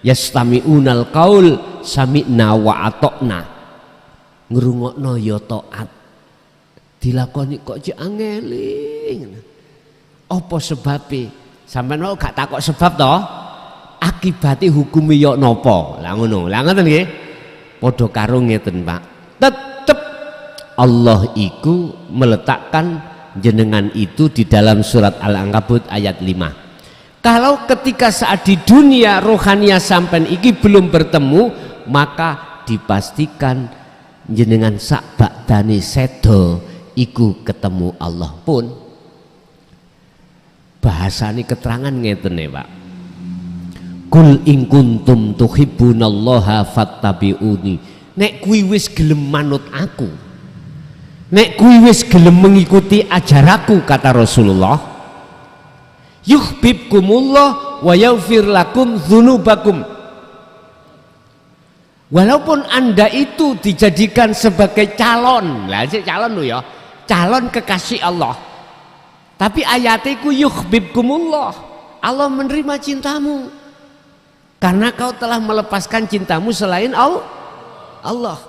Speaker 1: yastami'unal qaul sami'na wa ata'na. Ngrungokno ya taat. Dilakoni kok jek angeling. Apa sebabe? Sampeyan kok gak takok sebab to? Akibate hukume ya napa? Lah ngono. Lah ngoten nggih. padha karo ngeten Pak, tetep Allah iku meletakkan jenengan itu di dalam surat Al-Ankabut ayat 5. Kalau ketika saat di dunia rohania sampean iki belum bertemu, maka dipastikan jenengan sak baktane sedo iku ketemu Allah pun. Bahasane keterangan ngeten Pak. Kul in kuntum tuhibbunallaha fattabi'uni. Nek kuwi wis gelem manut aku, nek kuwi wis gelem mengikuti ajaranku, kata Rasulullah, yuhibbukumullah wa yaghfir lakum dzunubakum. Walaupun Anda itu dijadikan sebagai calon, lah calon lo ya, calon kekasih Allah, tapi ayatnya ku yuhibbukumullah, Allah menerima cintamu karena kau telah melepaskan cintamu selain Allah.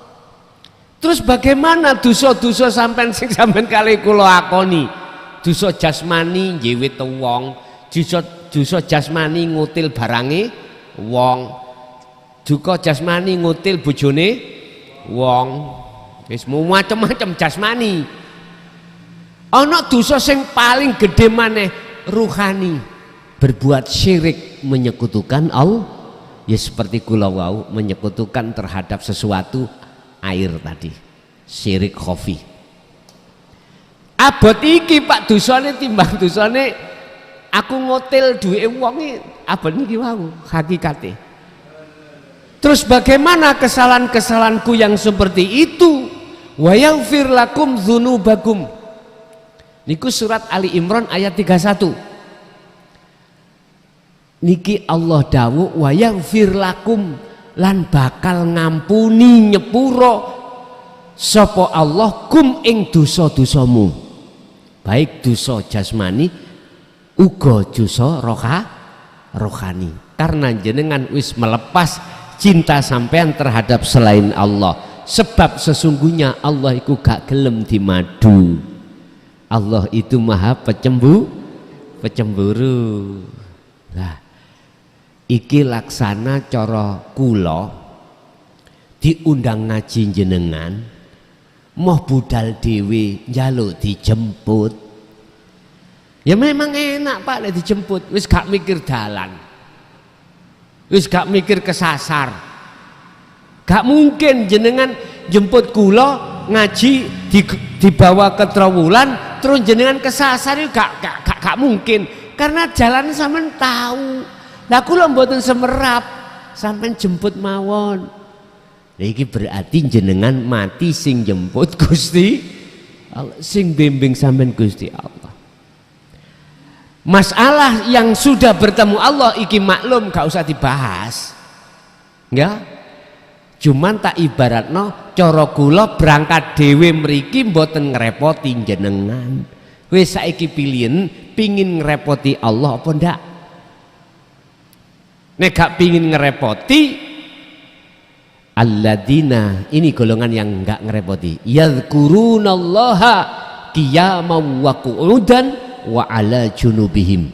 Speaker 1: Terus bagaimana dosa-dosa sampean sing sampean kali kula akoni? Dosa jasmani njewit wong, dosa jasmani ngutil barange wong, dosa jasmani ngutil bojone wong. Wis macam-macam jasmani. Ana dosa sing paling gede maneh ruhani, berbuat syirik menyekutukan Allah. Ya seperti kula wau menyekutukan terhadap sesuatu air tadi, syirik khafi. Abot iki Pak dosane timbang dosane aku ngotil duwe wong iki abot niki wau hakikate. Terus bagaimana kesalahan-kesalahanku yang seperti itu? Wa yaghfir lakum dzunubakum. Niku surat Ali Imran ayat 31. Niki Allah dawuh wa yaghfir lakum, lan bakal ngampuni nyepuro sapa Allah kum ing dosa-dosamu, baik dosa jasmani uga dosa rohani, karena jenengan wis melepas cinta sampean terhadap selain Allah. Sebab sesungguhnya Allah iku gak gelem dimadu, Allah itu maha pecemburu. Lah iki laksana cara kula diundang ngaji jenengan moh budal dhewe njaluk dijemput. Ya memang enak Pak lek dijemput, wis gak mikir dalan, wis gak mikir kesasar. Gak mungkin jenengan jemput kula ngaji dibawa ke Trowulan terus jenengan kesasar, itu gak mungkin, karena jalan sampean tahu. Lah kula mboten semerap sampean jemput mawon. Lah iki berarti jenengan mati sing jemput Gusti Allah, sing bimbing sampean Gusti Allah. Masalah yang sudah bertemu Allah iki maklum gak usah dibahas. Ya. Cuman tak ibaratno cara kula berangkat dhewe mriki mboten ngrepoti jenengan. Wis saiki pilihen pingin ngrepoti Allah apa ndak? Nek gak pingin ngerepoti, alladzina, ini golongan yang gak ngerepoti, yadhkurunallaha qiyaman wa qu'udan wa ala junubihim.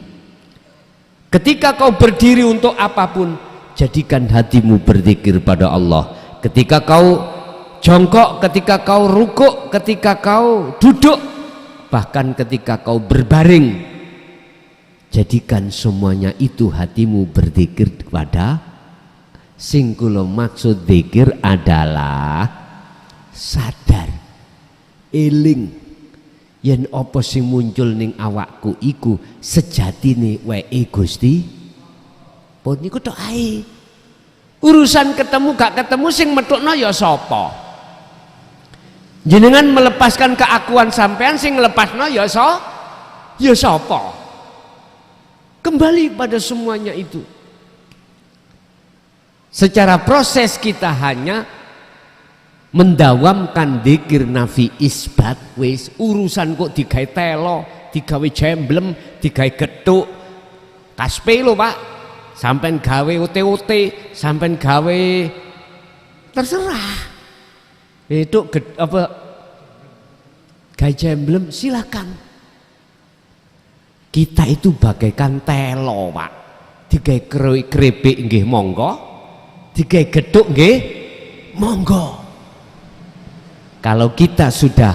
Speaker 1: Ketika kau berdiri untuk apapun, jadikan hatimu berzikir pada Allah. Ketika kau jongkok, ketika kau rukuk, ketika kau duduk, bahkan ketika kau berbaring, jadikan semuanya itu hatimu berzikir kepada sing kula maksud zikir adalah sadar eling yen apa sing muncul ning awakku iku sejatine wae Gusti pun niku tok ae. Urusan ketemu gak ketemu sing metukno ya sapa? Jenengan melepaskan keakuan sampean, sing melepasno ya sapa? Kembali pada semuanya itu. Secara proses kita hanya mendawamkan dzikir nafi isbat, wis urusan kok digawe telo, digawe jemblem, digawe gethuk. Kaspe lho Pak, sampean gawe ote-ote, sampean gawe terserah. Itu apa gawe jemblem silakan. Kita itu bagaikan telo Pak, digawe krepek nggih monggo, digawe gethuk nggih monggo. Kalau kita sudah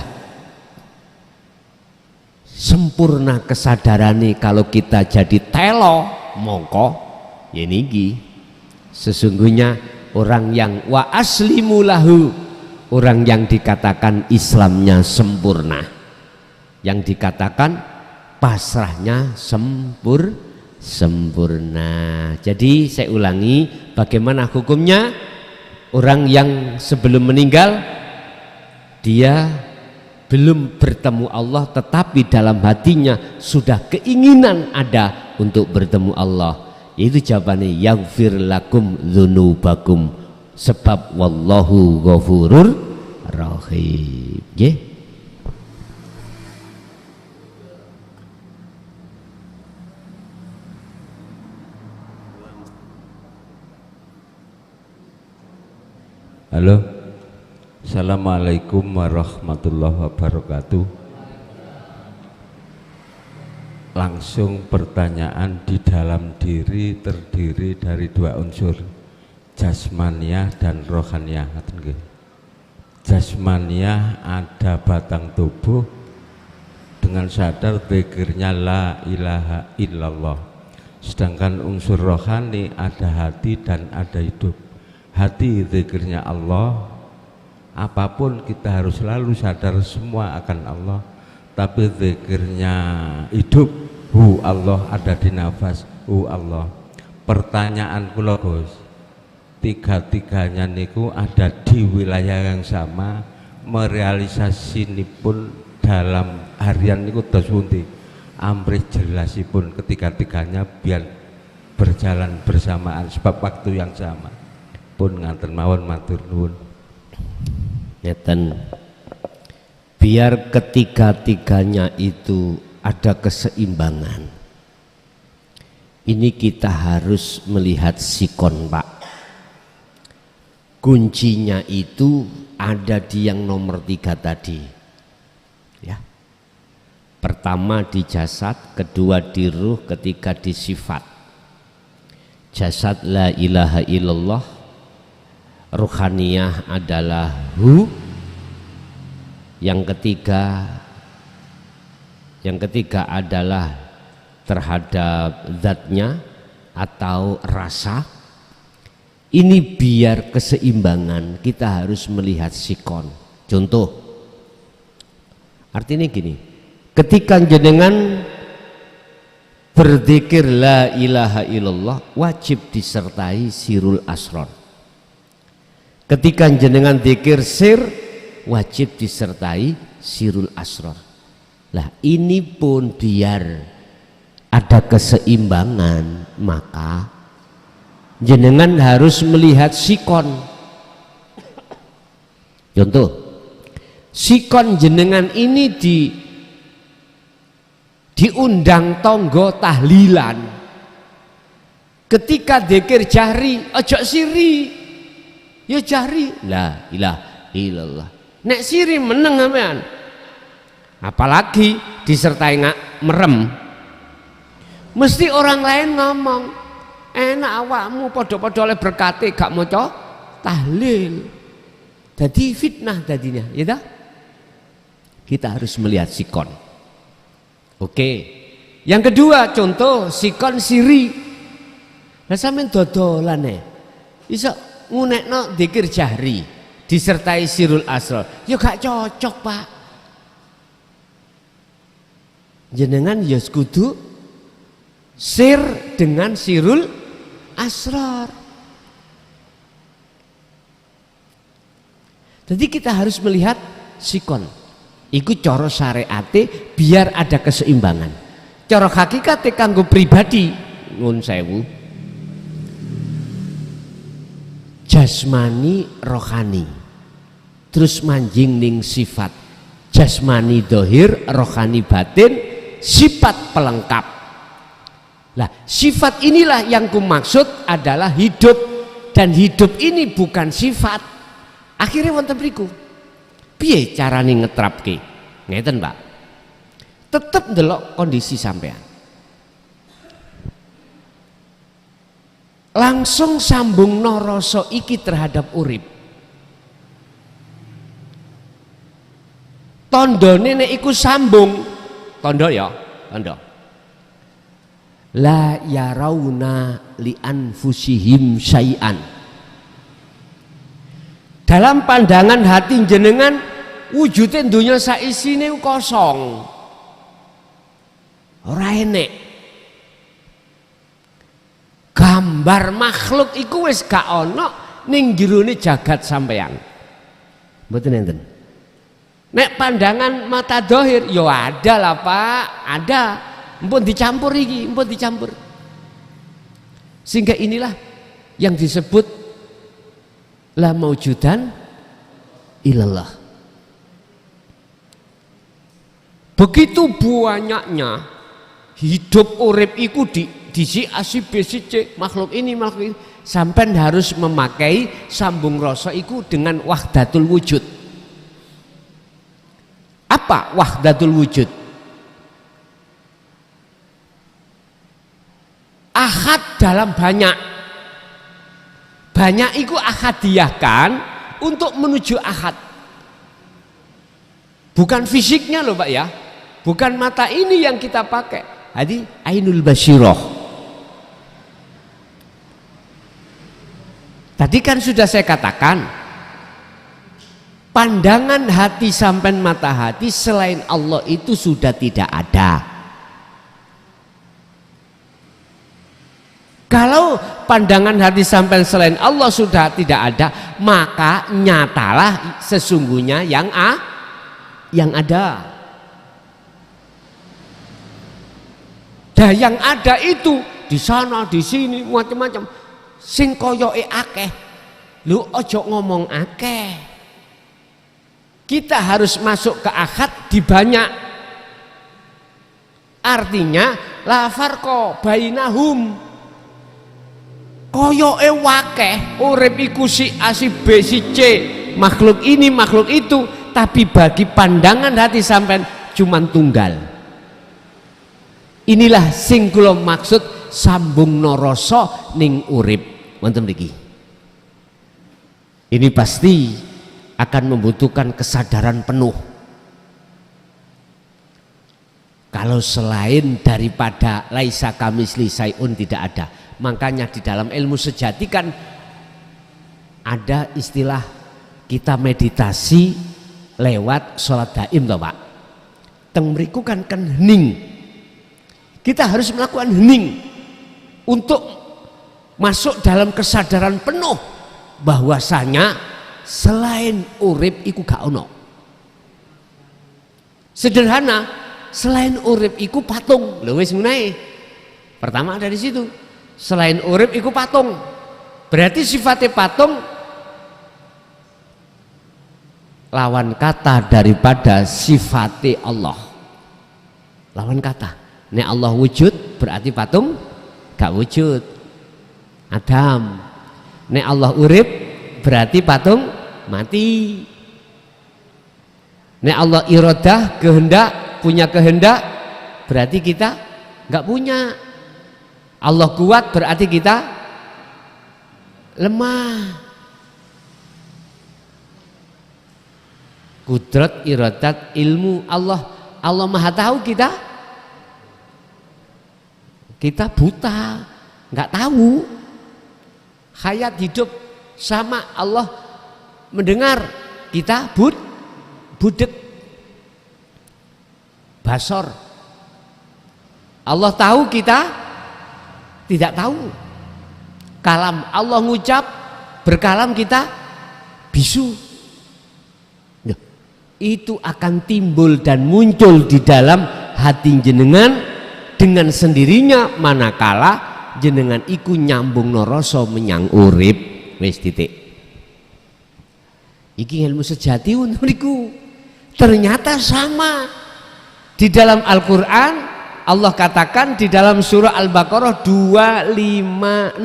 Speaker 1: sempurna kesadarannya, kalau kita jadi telo mongko ya niki sesungguhnya orang yang wa aslimu lahu, orang yang dikatakan Islamnya sempurna, yang dikatakan pasrahnya sempurna. Jadi saya ulangi, bagaimana hukumnya orang yang sebelum meninggal dia belum bertemu Allah tetapi dalam hatinya sudah keinginan ada untuk bertemu Allah, yaitu jawabannya yaghfir lakum dzunubakum, sebab wallahu ghafurur rahim. Nggih.
Speaker 5: Halo, assalamualaikum warahmatullahi wabarakatuh. Langsung pertanyaan, di dalam diri terdiri dari dua unsur, jasmaniah dan rohaniah. Jasmaniah ada batang tubuh dengan sadar zikirnya la ilaha illallah, sedangkan unsur rohani ada hati dan ada hidup. Hati zikirnya Allah, apapun kita harus selalu sadar semua akan Allah, tapi zikirnya hidup, hu Allah, ada di nafas, hu Allah. Pertanyaan kula Gus, tiga-tiganya niku ada di wilayah yang sama, merealisasi pun dalam harian niku dos pundi? Amrih jelasipun ketiga-tiganya biar berjalan bersamaan sebab waktu yang sama. Pun nganten mawon matur nuwun.
Speaker 1: Ngeten, biar ketiga-tiganya itu ada keseimbangan. Ini kita harus melihat sikon, Pak. Kuncinya itu ada di yang nomor 3 tadi, ya. Pertama di jasad, kedua di ruh, ketiga di sifat. Jasad la ilaha illallah, ruhaniyah adalah hu, yang ketiga adalah terhadap zatnya atau rasa. Ini biar keseimbangan kita harus melihat sikon. Contoh, artinya gini, ketika jenengan berzikir la ilaha illallah wajib disertai sirul asrar. Ketika jenengan zikir sir wajib disertai sirul asrar. Lah ini pun biar ada keseimbangan, maka jenengan harus melihat sikon. Contoh, sikon jenengan ini diundang tonggo tahlilan. Ketika zikir jahri ojo siri, ya jahri la ilaha illallah. Nek siri meneng sampean, apalagi disertai merem, mesti orang lain ngomong enak awakmu podo-podo oleh berkati gak maca tahlil, jadi fitnah tadinya, ya dah. Kita harus melihat sikon. Oke, yang kedua contoh sikon siri. Lah sampean dodolan iso ngunekno dzikir jahri disertai sirul asrar, ya gak cocok, Pak. Jenengan ya kudu sir dengan sirul asrar. Jadi kita harus melihat sikon. Iku cara syariate biar ada keseimbangan. Cara hakikate kanggo pribadi nun sewu, jasmani rohani, terus manjing ning sifat. Jasmani dohir, rohani batin, sifat pelengkap. Lah sifat inilah yang kumaksud adalah hidup, dan hidup ini bukan sifat. Akhirnya wonten mriku piye carane ngetrapke? Ngeten, Pak. Tetep ndelok kondisi sampean. Langsung sambung no rasa iki terhadap urip. tandane nek iku sambung, tanda ya, tanda. La yarawna li anfusihim syai'an. Dalam pandangan hati jenengan wujudnya dunia saisine kosong. Ora enek. Gambar makhluk iku wis gak ana ning jerone jagat sampeyan. Mboten enten. Nek pandangan mata dohir ya ada lah Pak, ada. Mpun dicampur iki, mpun dicampur. Sehingga inilah yang disebut la maujudan ilallah. Begitu banyaknya hidup urip iku di si asib besice makhluk ini sampai harus memakai sambung rasa iku dengan wahdatul wujud. Apa wahdatul wujud? Ahad dalam banyak. Banyak itu ahadiyahkan untuk menuju ahad. Bukan fisiknya loh Pak ya. Bukan mata ini yang kita pakai. Jadi ainul basyirah. Tadi kan sudah saya katakan, pandangan hati sampai mata hati selain Allah itu sudah tidak ada. Kalau pandangan hati sampai selain Allah sudah tidak ada, maka nyatalah sesungguhnya yang ada. Dan yang ada itu di sana, di sini, macam-macam. Sing koyoke akeh. Lu ojo ngomong akeh. Kita harus masuk ke akad di banyak. Artinya la farqa bainahum. Koyoke wakeh, urip iku si A si B si C, makhluk ini makhluk itu, tapi bagi pandangan hati sampean cuman tunggal. Inilah sing kula maksud sambung noroso ning urip wonten mriki. Ini pasti akan membutuhkan kesadaran penuh. Kalau selain daripada laisa kamisli syai'un tidak ada. Makanya di dalam ilmu sejati kan ada istilah kita meditasi lewat sholat daim toh Pak. Teng mriku kan hening. Kita harus melakukan hening untuk masuk dalam kesadaran penuh bahwasanya selain urip iku gak ono. Sederhana, selain urip iku patung. Lho wis ngene. Pertama dari situ. Selain urip iku patung. Berarti sifatnya patung lawan kata daripada sifatnya Allah. Lawan kata. Nek Allah wujud berarti patung gak wujud. Adam. Nek Allah urip berarti patung mati. Nek Allah iradah kehendak, punya kehendak berarti kita gak punya. Allah kuat berarti kita lemah. Kudrat, iradat, ilmu Allah maha tahu, kita buta, nggak tahu. Hayat hidup sama, Allah mendengar, kita budek. Basor, Allah tahu, kita tidak tahu. Kalam, Allah ngucap, berkalam, kita bisu. Nah, itu akan timbul dan muncul di dalam hati jenengan dengan sendirinya manakala jenengan iku nyambung noroso menyang urip. Wis titik. Iki ilmu sejati uniku. Ternyata sama. Di dalam Al-Quran Allah katakan di dalam surah Al-Baqarah 256,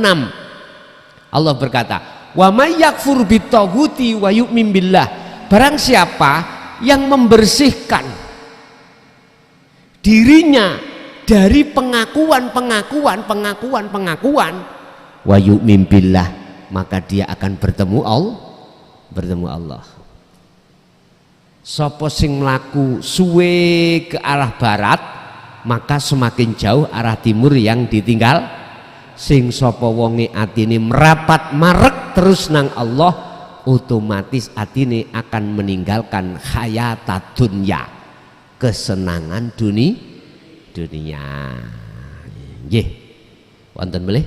Speaker 1: Allah berkata, wa may yakfur bitaghuti wa yu'min billah. Barang siapa yang membersihkan dirinya dari pengakuan wa yu'min billah, maka dia akan bertemu Allah. Sapa sing mlaku suwe ke arah barat, maka semakin jauh arah timur yang ditinggal. Sing sapa wonge atine merapat marek terus nang Allah, otomatis atine akan meninggalkan hayata dunya, kesenangan dunia. Nggih. Wonten melih?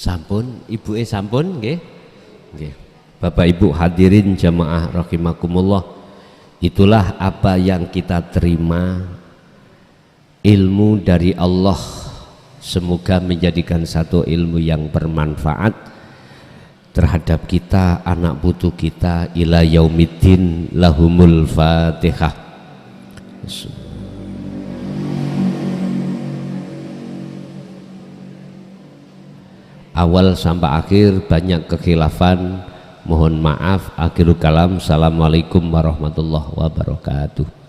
Speaker 1: Sampun, ibuke sampun nggih. Nggih. Bapak Ibu hadirin jamaah rahimakumullah. Itulah apa yang kita terima, ilmu dari Allah. Semoga menjadikan satu ilmu yang bermanfaat terhadap kita, anak putu kita ila yaumiddin. Lahumul Fatihah. Awal sampai akhir banyak kekhilafan, mohon maaf. Akhirul kalam, assalamualaikum warahmatullahi wabarakatuh.